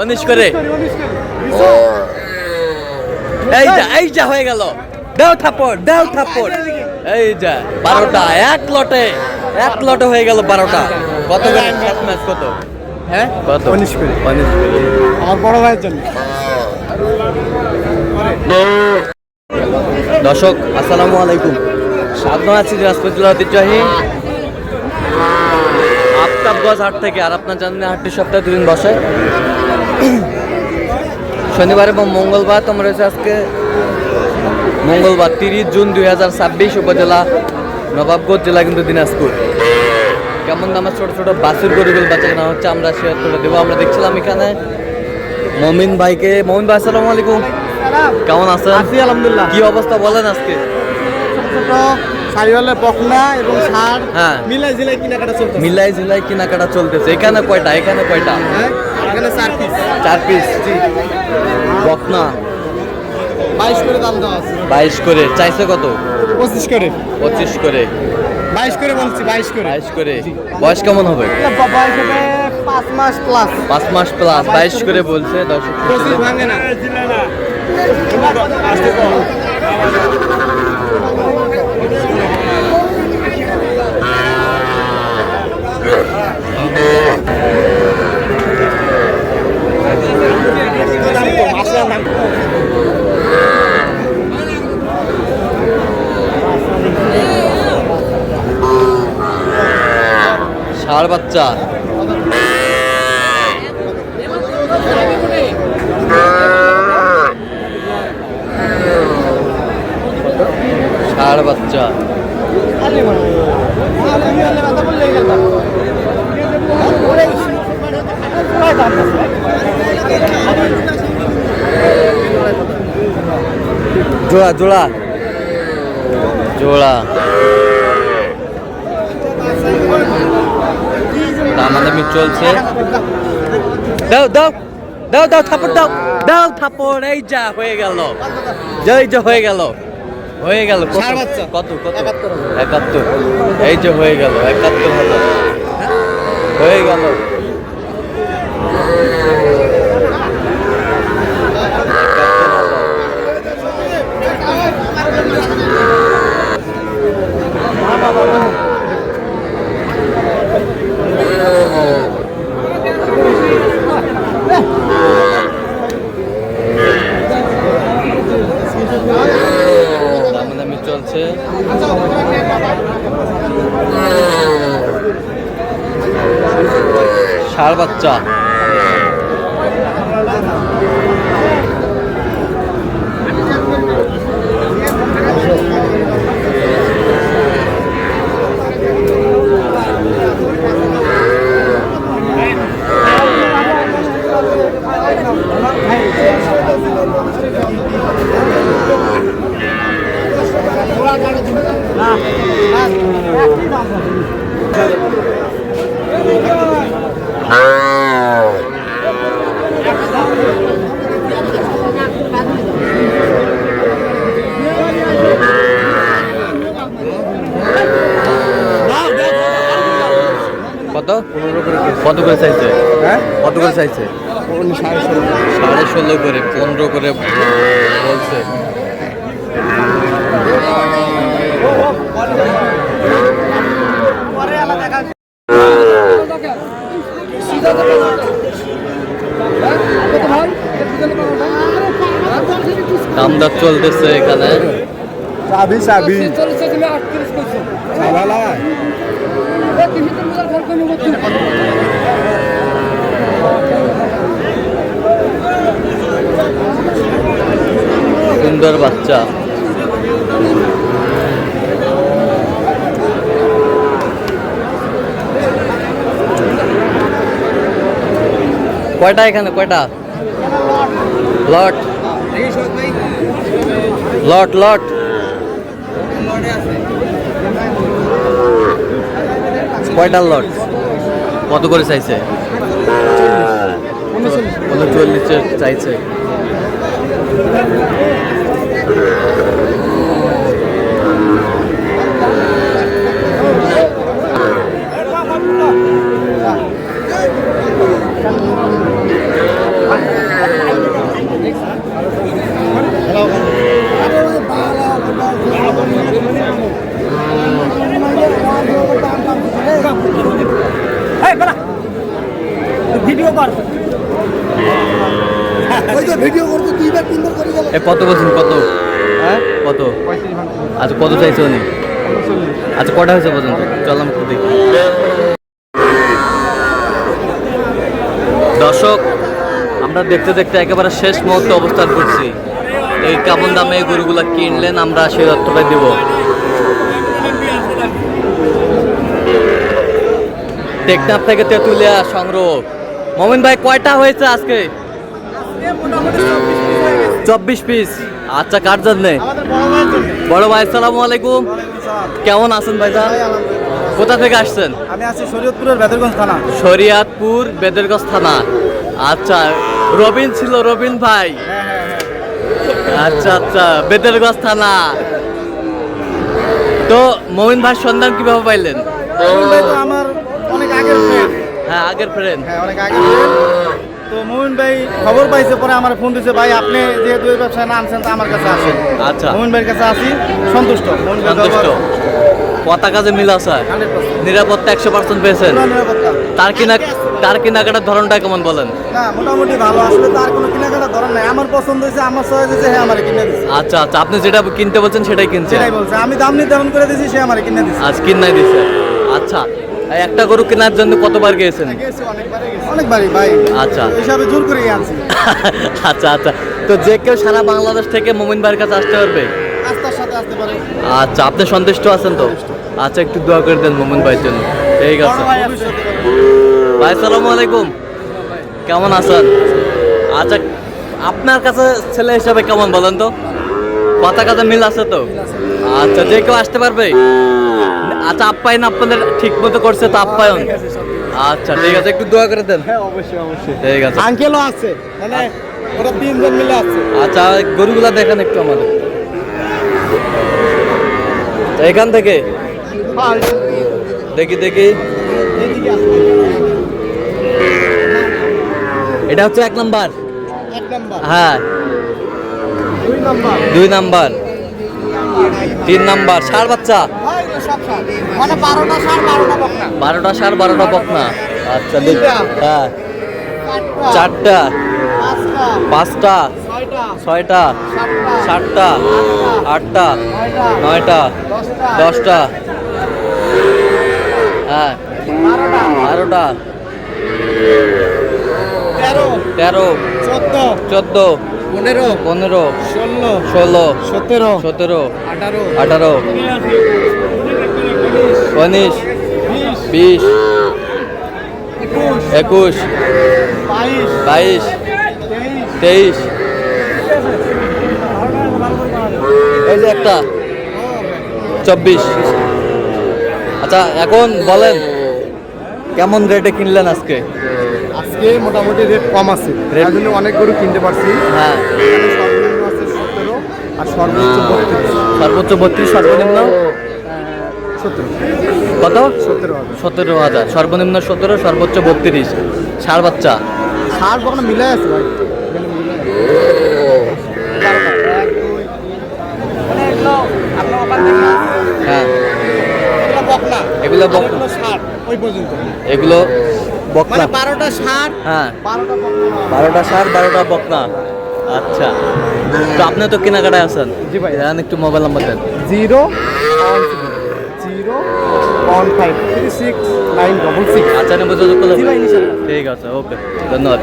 19 করে এই যা হয়ে গেল। দাও থাপ্পড় এই যা 12টা এক লটে হয়ে গেল 12টা। কত করে ম্যাচ কত? হ্যাঁ কত? 19 করে আমার বড় ভাইয়ের জন্য। দর্শক আসসালামু আলাইকুম, স্বাগত আছি দিনাজপুর জেলা ঐতিহ্যবাহী আফতাবগঞ্জ হাট থেকে। আর আপনার জানেন হাটটি সপ্তাহে 2 দিন বসে, শনিবার এবং মঙ্গলবার। তোমরা রয়েছে আজকে মঙ্গলবার 30 জুন 2026, উপজেলা নবাবগঞ্জ, জেলা কিন্তু দিনাজপুর। কেমন দামে ছোট ছোট বাছুর গরুগুলো বাচ্চা কেনা হচ্ছে আমরা শেয়ার করে দেবো। আমরা দেখছিলাম এখানে মমিন ভাইকে। মমিন ভাই আসসালামু আলাইকুম, কেমন আছেন? আছি আলহামদুলিল্লাহ। কি অবস্থা বলেন আজকে? ছোট সারিওয়ালা বকনা এবং ষাঁড় হ্যাঁ মিলাই জিলাই কেনাকাটা চলতেছে। এখানে কয়টা? এখানে 4 পিস 4 পিস বকনা 22 করে দাম দেওয়া আছে। 22 করে চাইছে কত? 25 করে 25 করে 22 করে বলছি 22 করে। বয়স কেমন হবে? বয়স হবে 5 মাস প্লাস 5 মাস প্লাস 22 করে বলছে। দর্শক ভাঙে না। ষাঁড় বাচ্চা জোড়া দামাদামি চলছে। দাও থাপ্পড় এই যা হয়ে গেল। কত 71। এই যে হয়ে গেল 71,000 হয়ে গেল। দামাদামি চলছে। ষাঁড় বাচ্চা কত করে চাইছে? কত করে চাইছে? 16.5 করে 15 করে বলছে। দামদার চলতেছে এখানে। সুন্দর বাচ্চা কয়টা? এখানে কয়টা লট? কয়টা লট? কত করে চাইছে? 39 চাইছে। কত বলছেন, কত হ্যাঁ কত? 35 ভাঙছে আচ্ছা কত চাইছে উনি? 39 আচ্ছা কটা হয়েছে পর্যন্ত? চললাম একটু দেখি। দর্শক, আমরা দেখতে দেখতে একেবারে শেষ মুহূর্তে অবস্থান করছি। এই কেমন দামে এই গরুগুলা কিনলেন আমরা সেই তথ্যটা দেব। টেকনাফ থেকে তেঁতুলিয়া সংগ্রহ। মোমিন ভাই কয়টা হয়েছে আজকে? 24 পিস। আচ্ছা কার জন্যে? আমাদের বড় ভাইয়ের জন্য বড় ভাই আসসালামু আলাইকুম, কেমন আছেন ভাইজান? কোথা থেকে আসছেন? আমি আছি শরীয়তপুরের বেদরগঞ্জ থানা শরিয়াতপুর বেদেরগঞ্জ থানা। আচ্ছা রবিন ছিল, রবিন ভাই। আচ্ছা আচ্ছা বেদেরগঞ্জ থানা। তো মোমিন ভাই সন্ধান কিভাবে পাইলেন? ভাই তো আমার অনেক আগের ফ্রেন্ড হ্যাঁ আগের ফ্রেন্ড। হ্যাঁ অনেক আগের ফ্রেন্ড তো মোমিন ভাই খবর পাইছে পরে আমার ফোন দিয়েছে ভাই আপনি যেহেতু এই ব্যবসায় নামছেন তো আমার কাছে আসেন। আচ্ছা মোমিন ভাইয়ের কাছে আসি সন্তুষ্ট মোমিন ভাই সন্তুষ্ট। কথা কাজে মিল আছে, 100% নিরাপত্তা 100% পেয়েছেন। পুরো নিরাপত্তা। তার কেনাকাটার ধরনটা কেমন বলেন? না মোটামুটি ভালো, আসলে তার কোনো কেনাকাটা ধরেন নাই, আমার পছন্দ হয়েছে, আমার চয়েস হয়েছে, হ্যাঁ আমার কিনে দিচ্ছে। আচ্ছা আচ্ছা, আপনি যেটা কিনতে বলছেন সেটাই কিনছেন? সেটাই বলছে, আমি দাম নির্ধারণ করে দিয়েছি, সে আমার কিনে দিচ্ছে। আজ কিনাই দিছে। আচ্ছা এই একটা গরু কেনার জন্য কতবার গিয়েছেন? অনেকবারই ভাই, আচ্ছা হিসাবে জোর করে আনছি। আচ্ছা আচ্ছা, তো যে কেউ সারা বাংলাদেশ থেকে মোমিন ভাইয়ের কাছে আসতে পারবে? আস্তার সাথে আসতে পারে। আচ্ছা আপনি সন্তুষ্ট আছেন তো? আচ্ছা একটু দোয়া করে দেন মোমিন ভাইয়ের জন্য। ঠিক আছে বড় ভাই আসছে। ভাই, আসসালামু আলাইকুম, কেমন আছেন? আচ্ছা আপনার কাছে ছেলে হিসাবে কেমন বলেন তো? কথা কাজে মিল আছে তো? আচ্ছা যে কেউ আসতে পারবে? আচ্ছা আপ্যায়ন আপনাদের ঠিক মতো করছে তো আপ্যায়ন? আচ্ছা ঠিক আছে, একটু দোয়া করে দেন। হ্যাঁ অবশ্যই অবশ্যই। ঠিক আছে। আঙ্কেলও আছে, মানে ওরা তিনজন মিলে আছে। আচ্ছা গরুগুলা দেখেন একটু আমাদের তো এখান থেকে দেখি দেখি। এটা হচ্ছে 1 নাম্বার। 1 নাম্বার, হ্যাঁ 2 নাম্বার, 2 নাম্বার, 3 নাম্বার। ষাঁড় বাচ্চা, মানে 12টা ষাঁড় 12টা বকনা। 12টা ষাঁড় 12টা বকনা। আচ্ছা দেখি। হ্যাঁ 4টা, 5টা, 6টা, 7টা, 8টা, 9টা, 10টা, হ্যাঁ 12টা, 13, 14, 15, 16, 17, 18, 19, 20, 21, 22, 23। এই যে একটা 24। আচ্ছা এখন বলেন কেমন রেটে কিনলেন আজকে? আজকে মোটামুটি রেট কম আছে, এর জন্য অনেক গরু কিনতে পারছি। হ্যাঁ এখানে সর্বনিম্ন আছে 17 আর সর্বোচ্চ 32। সর্বোচ্চ 32, সর্বনিম্ন 17 কত? 17,000। 17,000। সর্বনিম্ন 17, সর্বোচ্চ 32। ষাঁড় বাচ্চা, ষাঁড় বকনা মিলাই আছে ভাই। হ্যাঁ বকনা, এগুলো বকনা, ষাঁড় ওই পর্যন্ত। এগুলো বকনা। 12টা ষাঁড়, হ্যাঁ 12টা বকনা। 12টা ষাঁড় 12টা বকনা। আচ্ছা তো আপনি তো কেনাকাটায় আছেন? জি ভাই। দেন একটু মোবাইল নাম্বার দেন। 0153696। আচ্ছা নেবো যোগাযোগ করলে? জি ভাই, ইনশাআল্লাহ। ঠিক আছে, ওকে, ধন্যবাদ।